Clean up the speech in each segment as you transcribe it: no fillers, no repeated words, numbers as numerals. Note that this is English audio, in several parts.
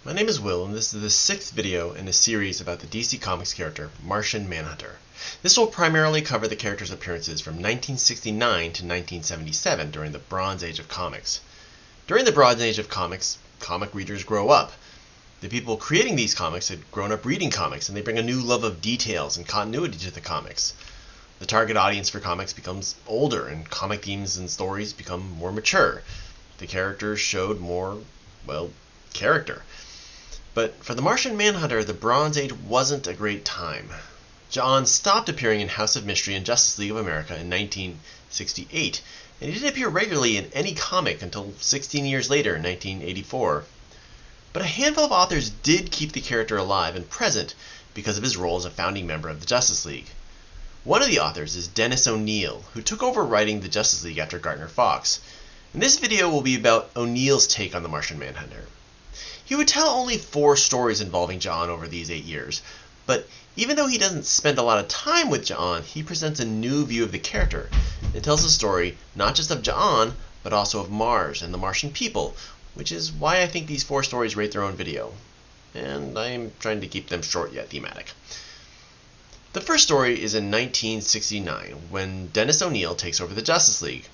My name is Will, and this is the 6th video in a series about the DC Comics character Martian Manhunter. This will primarily cover the character's appearances from 1969 to 1977 during the Bronze Age of comics. During the Bronze Age of comics, comic readers grow up. The people creating these comics had grown up reading comics, and they bring a new love of details and continuity to the comics. The target audience for comics becomes older, and comic themes and stories become more mature. The characters showed more, character. But for the Martian Manhunter, the Bronze Age wasn't a great time. John stopped appearing in House of Mystery and Justice League of America in 1968, and he didn't appear regularly in any comic until 16 years later in 1984. But a handful of authors did keep the character alive and present because of his role as a founding member of the Justice League. One of the authors is Dennis O'Neil, who took over writing the Justice League after Gardner Fox. And this video will be about O'Neil's take on the Martian Manhunter. He would tell only 4 stories involving John over these 8 years, but even though he doesn't spend a lot of time with John, he presents a new view of the character and tells a story not just of John, but also of Mars and the Martian people, which is why I think these 4 stories rate their own video. And I'm trying to keep them short yet thematic. The first story is in 1969, when Dennis O'Neil takes over the Justice League.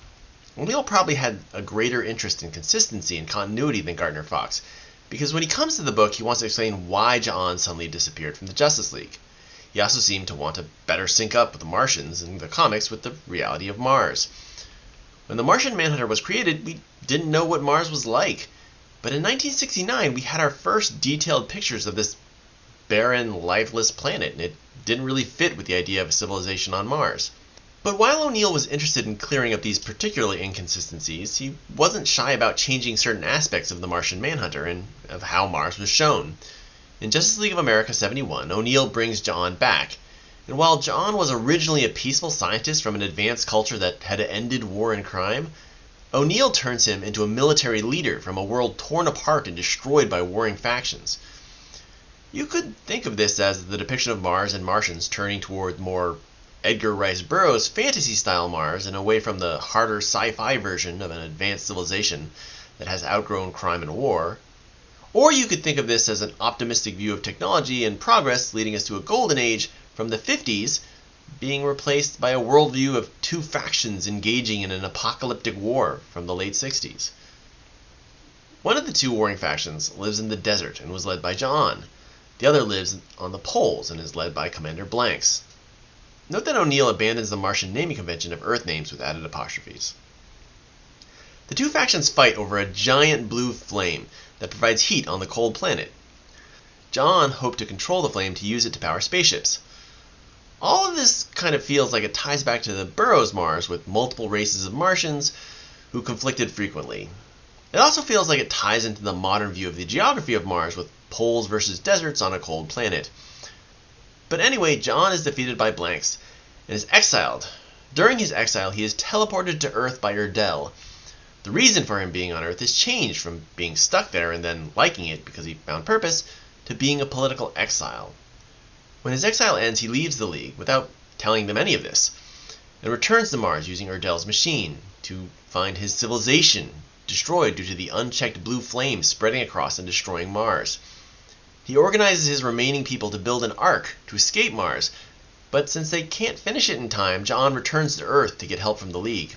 O'Neil probably had a greater interest in consistency and continuity than Gardner Fox, because when he comes to the book, he wants to explain why John suddenly disappeared from the Justice League. He also seemed to want to better sync up with the Martians in the comics with the reality of Mars. When the Martian Manhunter was created, we didn't know what Mars was like. But in 1969, we had our first detailed pictures of this barren, lifeless planet, and it didn't really fit with the idea of a civilization on Mars. But while O'Neil was interested in clearing up these particular inconsistencies, he wasn't shy about changing certain aspects of the Martian Manhunter and of how Mars was shown. In Justice League of America 71, O'Neil brings John back, and while John was originally a peaceful scientist from an advanced culture that had ended war and crime, O'Neil turns him into a military leader from a world torn apart and destroyed by warring factions. You could think of this as the depiction of Mars and Martians turning toward more Edgar Rice Burroughs fantasy-style Mars and away from the harder sci-fi version of an advanced civilization that has outgrown crime and war. Or you could think of this as an optimistic view of technology and progress leading us to a golden age from the 50s being replaced by a worldview of 2 factions engaging in an apocalyptic war from the late 60s. One of the 2 warring factions lives in the desert and was led by John. The other lives on the poles and is led by Commander Blanks. Note that O'Neil abandons the Martian naming convention of Earth names with added apostrophes. The 2 factions fight over a giant blue flame that provides heat on the cold planet. John hoped to control the flame to use it to power spaceships. All of this kind of feels like it ties back to the Burroughs Mars with multiple races of Martians who conflicted frequently. It also feels like it ties into the modern view of the geography of Mars with poles versus deserts on a cold planet. But anyway, John is defeated by Blanks and is exiled. During his exile, he is teleported to Earth by Erdell. The reason for him being on Earth is changed from being stuck there and then liking it because he found purpose to being a political exile. When his exile ends, he leaves the League without telling them any of this and returns to Mars using Erdell's machine to find his civilization destroyed due to the unchecked blue flame spreading across and destroying Mars. He organizes his remaining people to build an ark to escape Mars, but since they can't finish it in time, John returns to Earth to get help from the League.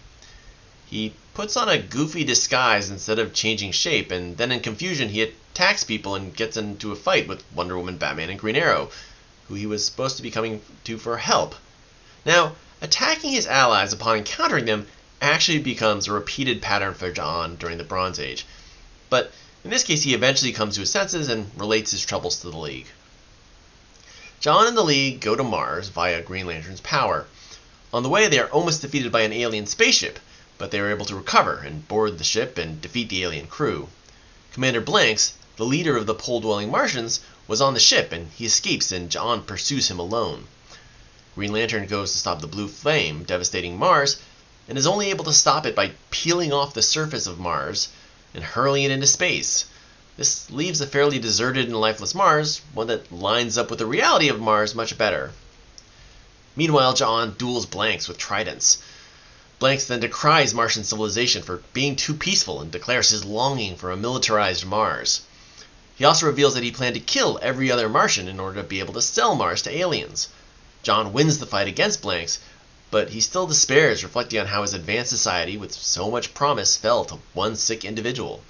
He puts on a goofy disguise instead of changing shape, and then in confusion he attacks people and gets into a fight with Wonder Woman, Batman, and Green Arrow, who he was supposed to be coming to for help. Now, attacking his allies upon encountering them actually becomes a repeated pattern for John during the Bronze Age, but in this case he eventually comes to his senses and relates his troubles to the League. John and the League go to Mars via Green Lantern's power. On the way they are almost defeated by an alien spaceship, but they are able to recover and board the ship and defeat the alien crew. Commander Blanks, the leader of the pole-dwelling Martians, was on the ship and he escapes and John pursues him alone. Green Lantern goes to stop the blue flame devastating Mars and is only able to stop it by peeling off the surface of Mars and hurling it into space. This leaves a fairly deserted and lifeless Mars, one that lines up with the reality of Mars much better. Meanwhile, John duels Blanks with tridents. Blanks then decries Martian civilization for being too peaceful and declares his longing for a militarized Mars. He also reveals that he planned to kill every other Martian in order to be able to sell Mars to aliens. John wins the fight against Blanks, but he still despairs, reflecting on how his advanced society with so much promise fell to one sick individual.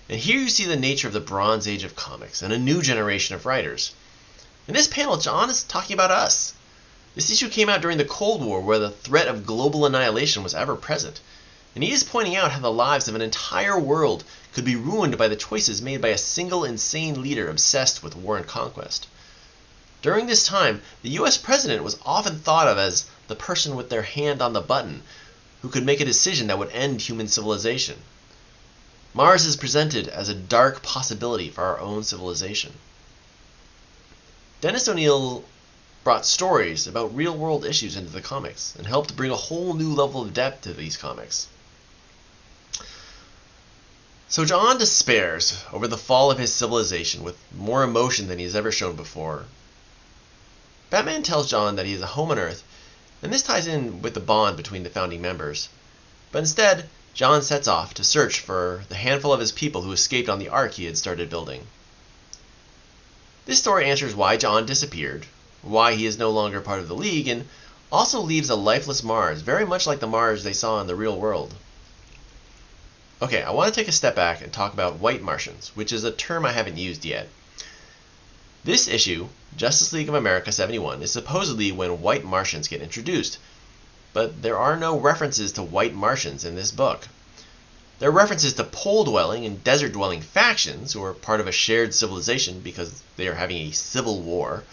And here you see the nature of the Bronze Age of comics and a new generation of writers. In this panel, John is talking about us. This issue came out during the Cold War, where the threat of global annihilation was ever present, and he is pointing out how the lives of an entire world could be ruined by the choices made by a single insane leader obsessed with war and conquest. During this time, the US president was often thought of as the person with their hand on the button, who could make a decision that would end human civilization. Mars is presented as a dark possibility for our own civilization. Dennis O'Neil brought stories about real-world issues into the comics and helped bring a whole new level of depth to these comics. So John despairs over the fall of his civilization with more emotion than he has ever shown before. Batman tells John that he has a home on Earth, and this ties in with the bond between the founding members. But instead, John sets off to search for the handful of his people who escaped on the Ark he had started building. This story answers why John disappeared, why he is no longer part of the League, and also leaves a lifeless Mars, very much like the Mars they saw in the real world. Okay, I want to take a step back and talk about white Martians, which is a term I haven't used yet. This issue, Justice League of America 71, is supposedly when white Martians get introduced, but there are no references to white Martians in this book. There are references to pole-dwelling and desert-dwelling factions who are part of a shared civilization because they are having a civil war.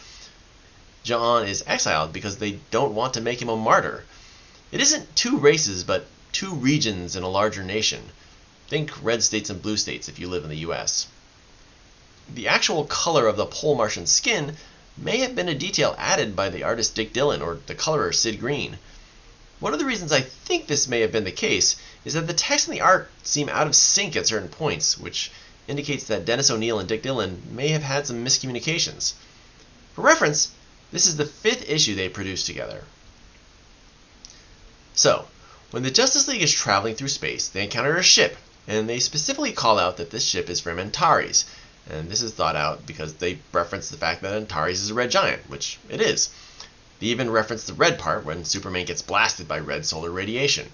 John is exiled because they don't want to make him a martyr. It isn't two races, but two regions in a larger nation. Think red states and blue states if you live in the US. The actual color of the pole Martian skin may have been a detail added by the artist Dick Dillon or the colorer Sid Green. One of the reasons I think this may have been the case is that the text and the art seem out of sync at certain points, which indicates that Dennis O'Neil and Dick Dillon may have had some miscommunications. For reference, this is the 5th issue they produced together. So, when the Justice League is traveling through space, they encounter a ship, and they specifically call out that this ship is from Antares, and this is thought out because they reference the fact that Antares is a red giant, which it is. They even reference the red part when Superman gets blasted by red solar radiation.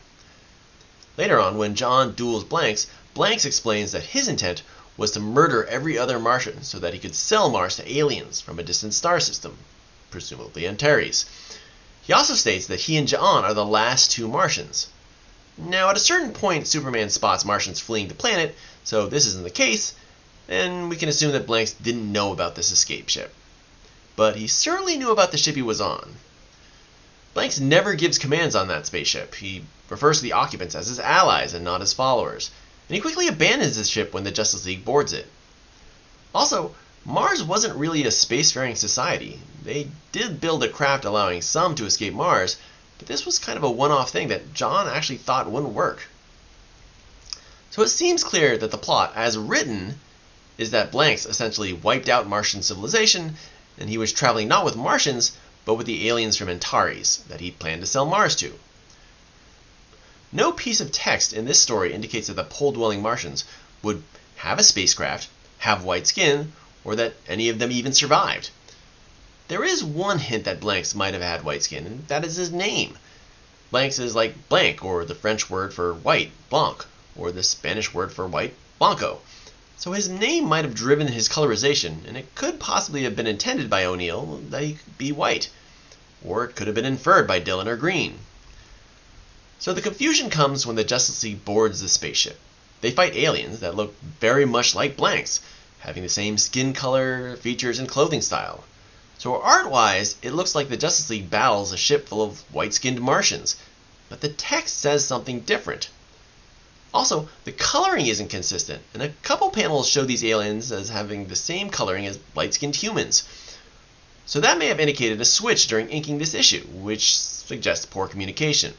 Later on, when John duels Blanks, Blanks explains that his intent was to murder every other Martian so that he could sell Mars to aliens from a distant star system, presumably Antares. He also states that he and John are the last 2 Martians. Now, at a certain point, Superman spots Martians fleeing the planet, so this isn't the case, and we can assume that Blanks didn't know about this escape ship. But he certainly knew about the ship he was on. Blanks never gives commands on that spaceship. He refers to the occupants as his allies and not his followers, and he quickly abandons his ship when the Justice League boards it. Also, Mars wasn't really a spacefaring society. They did build a craft allowing some to escape Mars, but this was kind of a one-off thing that John actually thought wouldn't work. So it seems clear that the plot, as written, is that Blanks essentially wiped out Martian civilization, and he was traveling not with Martians, but with the aliens from Antares that he planned to sell Mars to. No piece of text in this story indicates that the pole-dwelling Martians would have a spacecraft, have white skin, or that any of them even survived. There is one hint that Blanks might have had white skin, and that is his name. Blanks is like blank, or the French word for white, blanc, or the Spanish word for white, blanco. So his name might have driven his colorization, and it could possibly have been intended by O'Neil that he could be white, or it could have been inferred by Dillon or Green. So the confusion comes when the Justice League boards the spaceship. They fight aliens that look very much like Blanks, having the same skin color, features, and clothing style. So art-wise, it looks like the Justice League battles a ship full of white-skinned Martians, but the text says something different. Also, the coloring isn't consistent, and a couple panels show these aliens as having the same coloring as light-skinned humans. So that may have indicated a switch during inking this issue, which suggests poor communication.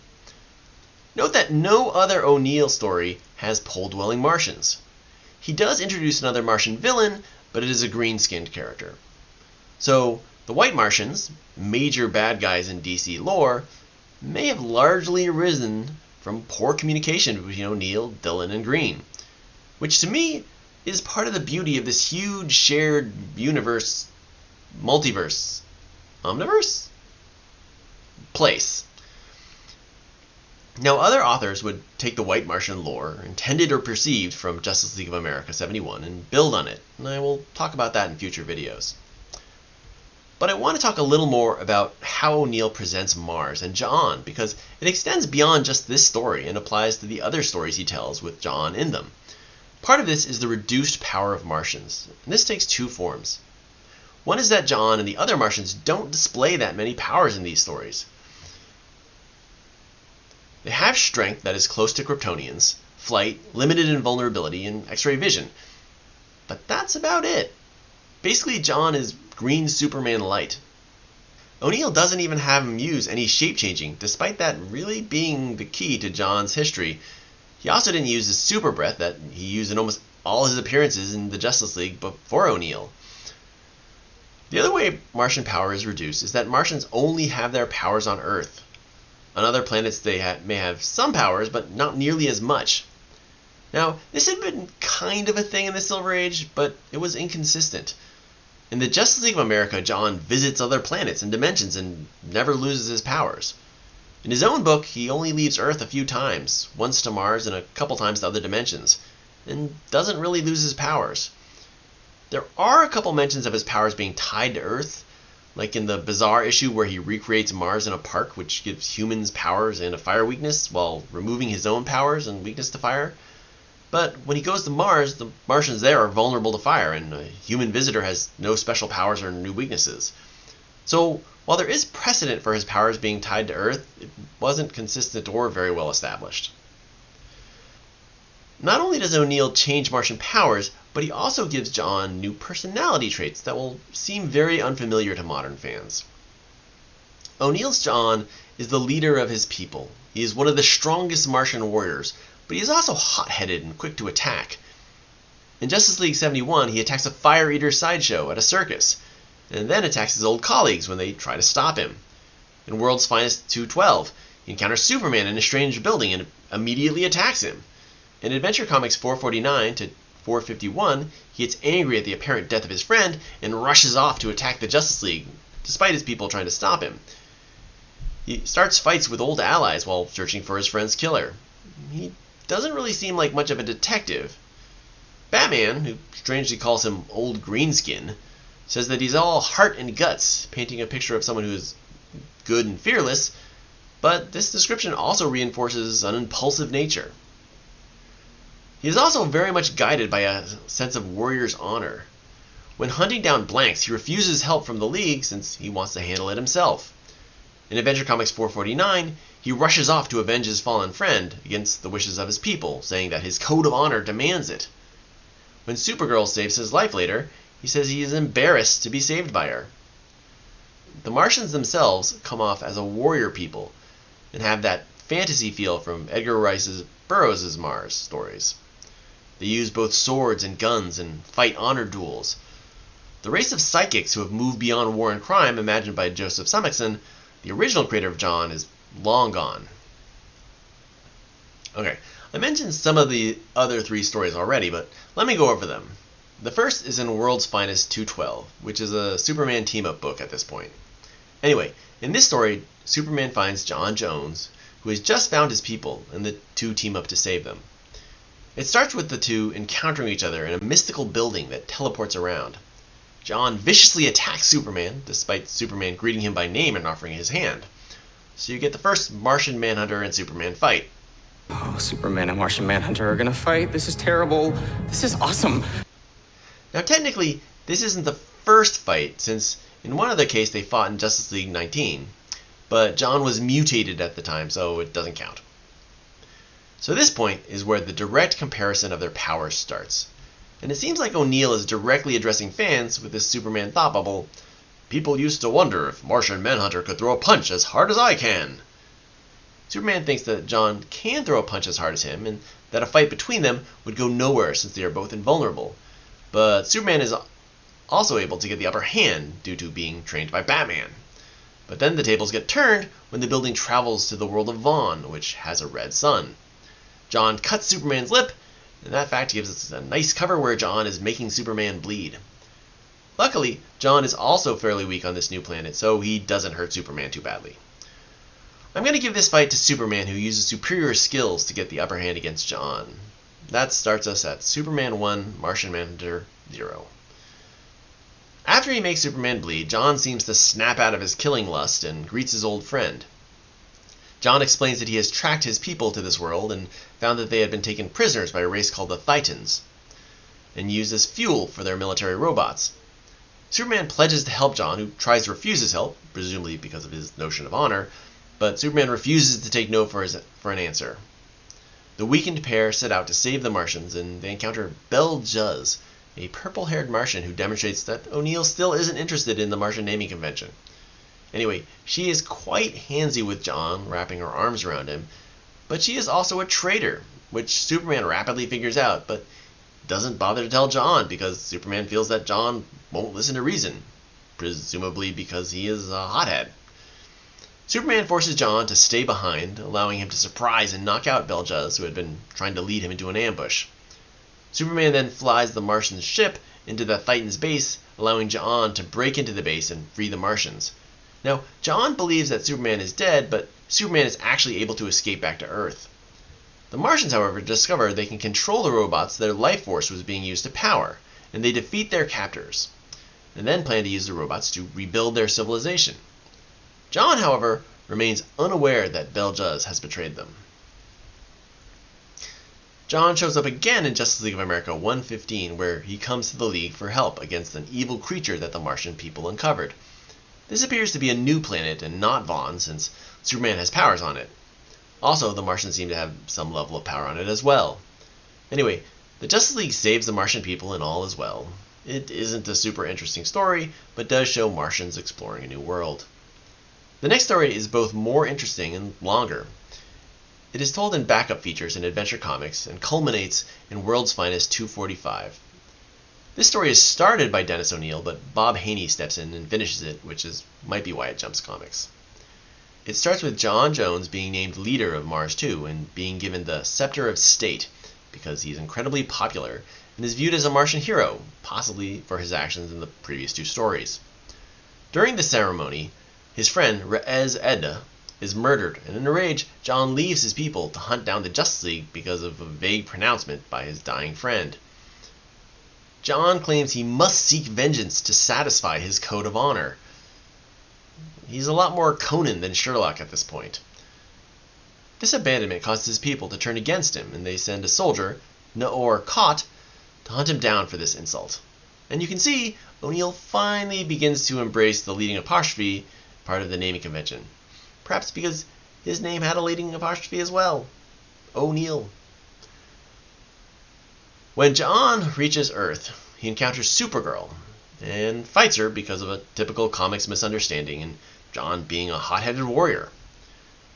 Note that no other O'Neil story has pole-dwelling Martians. He does introduce another Martian villain, but it is a green-skinned character. So, the white Martians, major bad guys in DC lore, may have largely arisen from poor communication between O'Neil, Dillon, and Green, which to me is part of the beauty of this huge shared universe, multiverse, omniverse? Place. Now, other authors would take the White Martian lore, intended or perceived from Justice League of America 71, and build on it, and I will talk about that in future videos. But I want to talk a little more about how O'Neill presents Mars and John, because it extends beyond just this story and applies to the other stories he tells with John in them. Part of this is the reduced power of Martians, and this takes two forms. One is that John and the other Martians don't display that many powers in these stories. They have strength that is close to Kryptonians, flight, limited invulnerability, and X-ray vision. But that's about it. Basically, John is green Superman light. O'Neill doesn't even have him use any shape-changing, despite that really being the key to John's history. He also didn't use his super breath that he used in almost all his appearances in the Justice League before O'Neill. The other way Martian power is reduced is that Martians only have their powers on Earth. On other planets they may have some powers, but not nearly as much. Now, this had been kind of a thing in the Silver Age, but it was inconsistent. In the Justice League of America, John visits other planets and dimensions and never loses his powers. In his own book, he only leaves Earth a few times, once to Mars and a couple times to other dimensions, and doesn't really lose his powers. There are a couple mentions of his powers being tied to Earth, like in the bizarre issue where he recreates Mars in a park, which gives humans powers and a fire weakness, while removing his own powers and weakness to fire. But when he goes to Mars, the Martians there are vulnerable to fire, and a human visitor has no special powers or new weaknesses. So, while there is precedent for his powers being tied to Earth, it wasn't consistent or very well established. Not only does O'Neill change Martian powers, but he also gives John new personality traits that will seem very unfamiliar to modern fans. O'Neill's John is the leader of his people. He is one of the strongest Martian warriors, but he is also hot-headed and quick to attack. In Justice League 71, he attacks a Fire Eater sideshow at a circus, and then attacks his old colleagues when they try to stop him. In World's Finest 212, he encounters Superman in a strange building and immediately attacks him. In Adventure Comics 449 to 451, he gets angry at the apparent death of his friend and rushes off to attack the Justice League, despite his people trying to stop him. He starts fights with old allies while searching for his friend's killer. He doesn't really seem like much of a detective. Batman, who strangely calls him Old Greenskin, says that he's all heart and guts, painting a picture of someone who is good and fearless, but this description also reinforces an impulsive nature. He is also very much guided by a sense of warrior's honor. When hunting down blanks, he refuses help from the League since he wants to handle it himself. In Adventure Comics 449, he rushes off to avenge his fallen friend against the wishes of his people, saying that his code of honor demands it. When Supergirl saves his life later, he says he is embarrassed to be saved by her. The Martians themselves come off as a warrior people and have that fantasy feel from Edgar Rice Burroughs' Mars stories. They use both swords and guns and fight honor duels. The race of psychics who have moved beyond war and crime imagined by Joseph Summickson, the original creator of John, is long gone. Okay, I mentioned some of the other three stories already, but let me go over them. The first is in World's Finest 212, which is a Superman team-up book at this point. Anyway, in this story, Superman finds John Jones, who has just found his people, and the two team up to save them. It starts with the two encountering each other in a mystical building that teleports around. John viciously attacks Superman, despite Superman greeting him by name and offering his hand. So you get the first Martian Manhunter and Superman fight. Oh, Superman and Martian Manhunter are gonna fight. This is terrible. This is awesome. Now technically, this isn't the first fight, since in one other case they fought in Justice League 19, but John was mutated at the time, so it doesn't count. So this point is where the direct comparison of their powers starts. And it seems like O'Neill is directly addressing fans with this Superman thought bubble. People used to wonder if Martian Manhunter could throw a punch as hard as I can. Superman thinks that John can throw a punch as hard as him, and that a fight between them would go nowhere since they are both invulnerable. But Superman is also able to get the upper hand due to being trained by Batman. But then the tables get turned when the building travels to the world of Vaughn, which has a red sun. John cuts Superman's lip, and that fact gives us a nice cover where John is making Superman bleed. Luckily, John is also fairly weak on this new planet, so he doesn't hurt Superman too badly. I'm going to give this fight to Superman, who uses superior skills to get the upper hand against John. That starts us at Superman 1, Martian Manhunter 0. After he makes Superman bleed, John seems to snap out of his killing lust and greets his old friend. John explains that he has tracked his people to this world and found that they had been taken prisoners by a race called the Titans and used as fuel for their military robots. Superman pledges to help John, who tries to refuse his help, presumably because of his notion of honor, but Superman refuses to take no for an answer. The weakened pair set out to save the Martians, and they encounter Belle Juz, a purple-haired Martian who demonstrates that O'Neill still isn't interested in the Martian naming convention. Anyway, she is quite handsy with John, wrapping her arms around him, but she is also a traitor, which Superman rapidly figures out, but doesn't bother to tell John because Superman feels that John won't listen to reason, presumably because he is a hothead. Superman forces John to stay behind, allowing him to surprise and knock out Belle Juz, who had been trying to lead him into an ambush. Superman then flies the Martian ship into the Titans' base, allowing John to break into the base and free the Martians. Now, John believes that Superman is dead, but Superman is actually able to escape back to Earth. The Martians, however, discover they can control the robots their life force was being used to power, and they defeat their captors, and then plan to use the robots to rebuild their civilization. John, however, remains unaware that Belle Juz has betrayed them. John shows up again in Justice League of America 115, where he comes to the League for help against an evil creature that the Martian people uncovered. This appears to be a new planet and not Vaughn, since Superman has powers on it. Also, the Martians seem to have some level of power on it as well. Anyway, the Justice League saves the Martian people and all is well. It isn't a super interesting story, but does show Martians exploring a new world. The next story is both more interesting and longer. It is told in backup features in Adventure Comics and culminates in World's Finest 245. This story is started by Dennis O'Neill, but Bob Haney steps in and finishes it, which might be why it jumps comics. It starts with John Jones being named leader of Mars 2 and being given the Scepter of State because he's incredibly popular and is viewed as a Martian hero, possibly for his actions in the previous two stories. During the ceremony, his friend Rez Edda is murdered, and in a rage, John leaves his people to hunt down the Justice League because of a vague pronouncement by his dying friend. John claims he must seek vengeance to satisfy his code of honor. He's a lot more Conan than Sherlock at this point. This abandonment causes his people to turn against him, and they send a soldier, Naor Kot, to hunt him down for this insult. And you can see O'Neill finally begins to embrace the leading apostrophe part of the naming convention. Perhaps because his name had a leading apostrophe as well. O'Neill. When John reaches Earth, he encounters Supergirl and fights her because of a typical comics misunderstanding and John being a hot-headed warrior.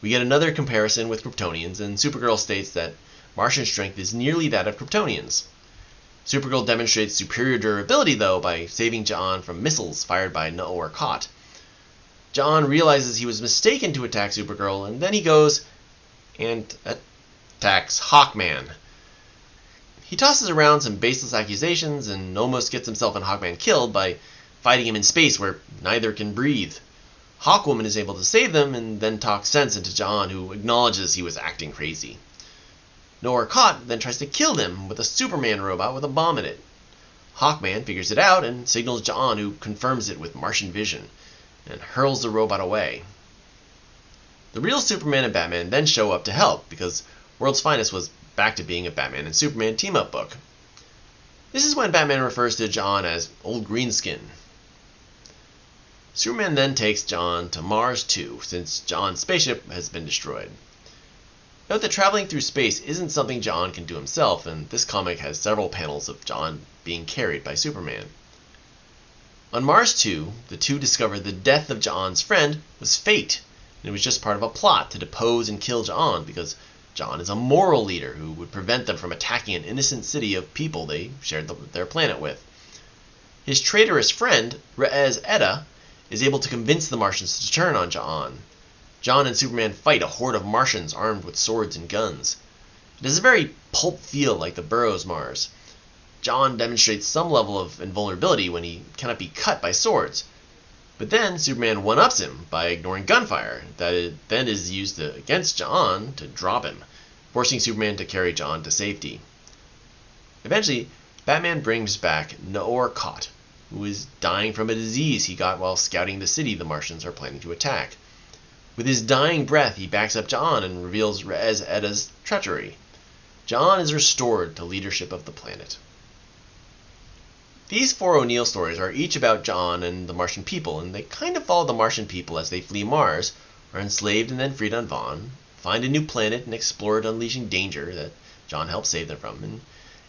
We get another comparison with Kryptonians, and Supergirl states that Martian strength is nearly that of Kryptonians. Supergirl demonstrates superior durability, though, by saving John from missiles fired by Naor Kot. John realizes he was mistaken to attack Supergirl, and then he goes and attacks Hawkman. He tosses around some baseless accusations and almost gets himself and Hawkman killed by fighting him in space where neither can breathe. Hawkwoman is able to save them and then talks sense into John, who acknowledges he was acting crazy. Naor Kot then tries to kill them with a Superman robot with a bomb in it. Hawkman figures it out and signals John, who confirms it with Martian vision and hurls the robot away. The real Superman and Batman then show up to help because World's Finest was back to being a Batman and Superman team-up book. This is when Batman refers to John as Old Greenskin. Superman then takes John to Mars 2, since John's spaceship has been destroyed. Note that traveling through space isn't something John can do himself, and this comic has several panels of John being carried by Superman. On Mars 2, the two discover the death of John's friend was fate, and it was just part of a plot to depose and kill John because John is a moral leader who would prevent them from attacking an innocent city of people they shared their planet with. His traitorous friend, Rez Edda, is able to convince the Martians to turn on John. John and Superman fight a horde of Martians armed with swords and guns. It has a very pulp feel like the Burroughs Mars. John demonstrates some level of invulnerability when he cannot be cut by swords. But then Superman one-ups him by ignoring gunfire that then is used against John to drop him, forcing Superman to carry John to safety. Eventually, Batman brings back Noor Kot, who is dying from a disease he got while scouting the city the Martians are planning to attack. With his dying breath, he backs up John and reveals Rez Edda's treachery. John is restored to leadership of the planet. These 4 O'Neill stories are each about John and the Martian people, and they kind of follow the Martian people as they flee Mars, are enslaved and then freed on Vaughn, find a new planet and explore it, unleashing danger that John helps save them from,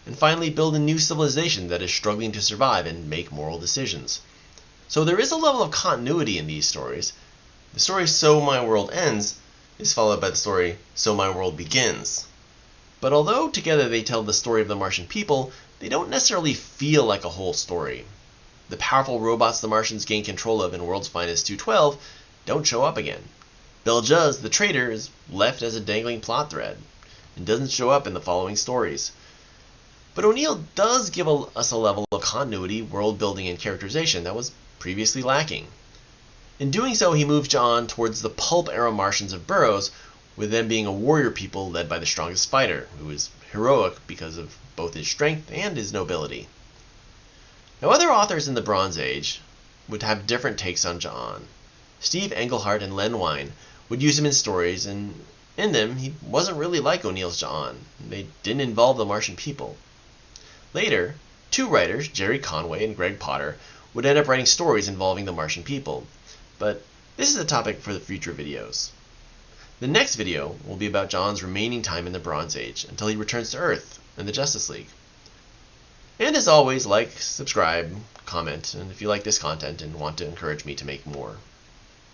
and finally build a new civilization that is struggling to survive and make moral decisions. So there is a level of continuity in these stories. The story So My World Ends is followed by the story So My World Begins. But although together they tell the story of the Martian people, they don't necessarily feel like a whole story. The powerful robots the Martians gain control of in World's Finest 212 don't show up again. Beljuz, the traitor, is left as a dangling plot thread and doesn't show up in the following stories. But O'Neill does give us a level of continuity, world building, and characterization that was previously lacking. In doing so, he moves John towards the pulp-era Martians of Burroughs, with them being a warrior people led by the strongest fighter, who is heroic because of both his strength and his nobility. Now, other authors in the Bronze Age would have different takes on John. Steve Englehart and Len Wein would use him in stories, and in them, he wasn't really like O'Neill's John. They didn't involve the Martian people. Later, 2 writers, Jerry Conway and Greg Potter, would end up writing stories involving the Martian people. But this is a topic for the future videos. The next video will be about John's remaining time in the Bronze Age until he returns to Earth and the Justice League. And as always, like, subscribe, comment, and if you like this content and want to encourage me to make more.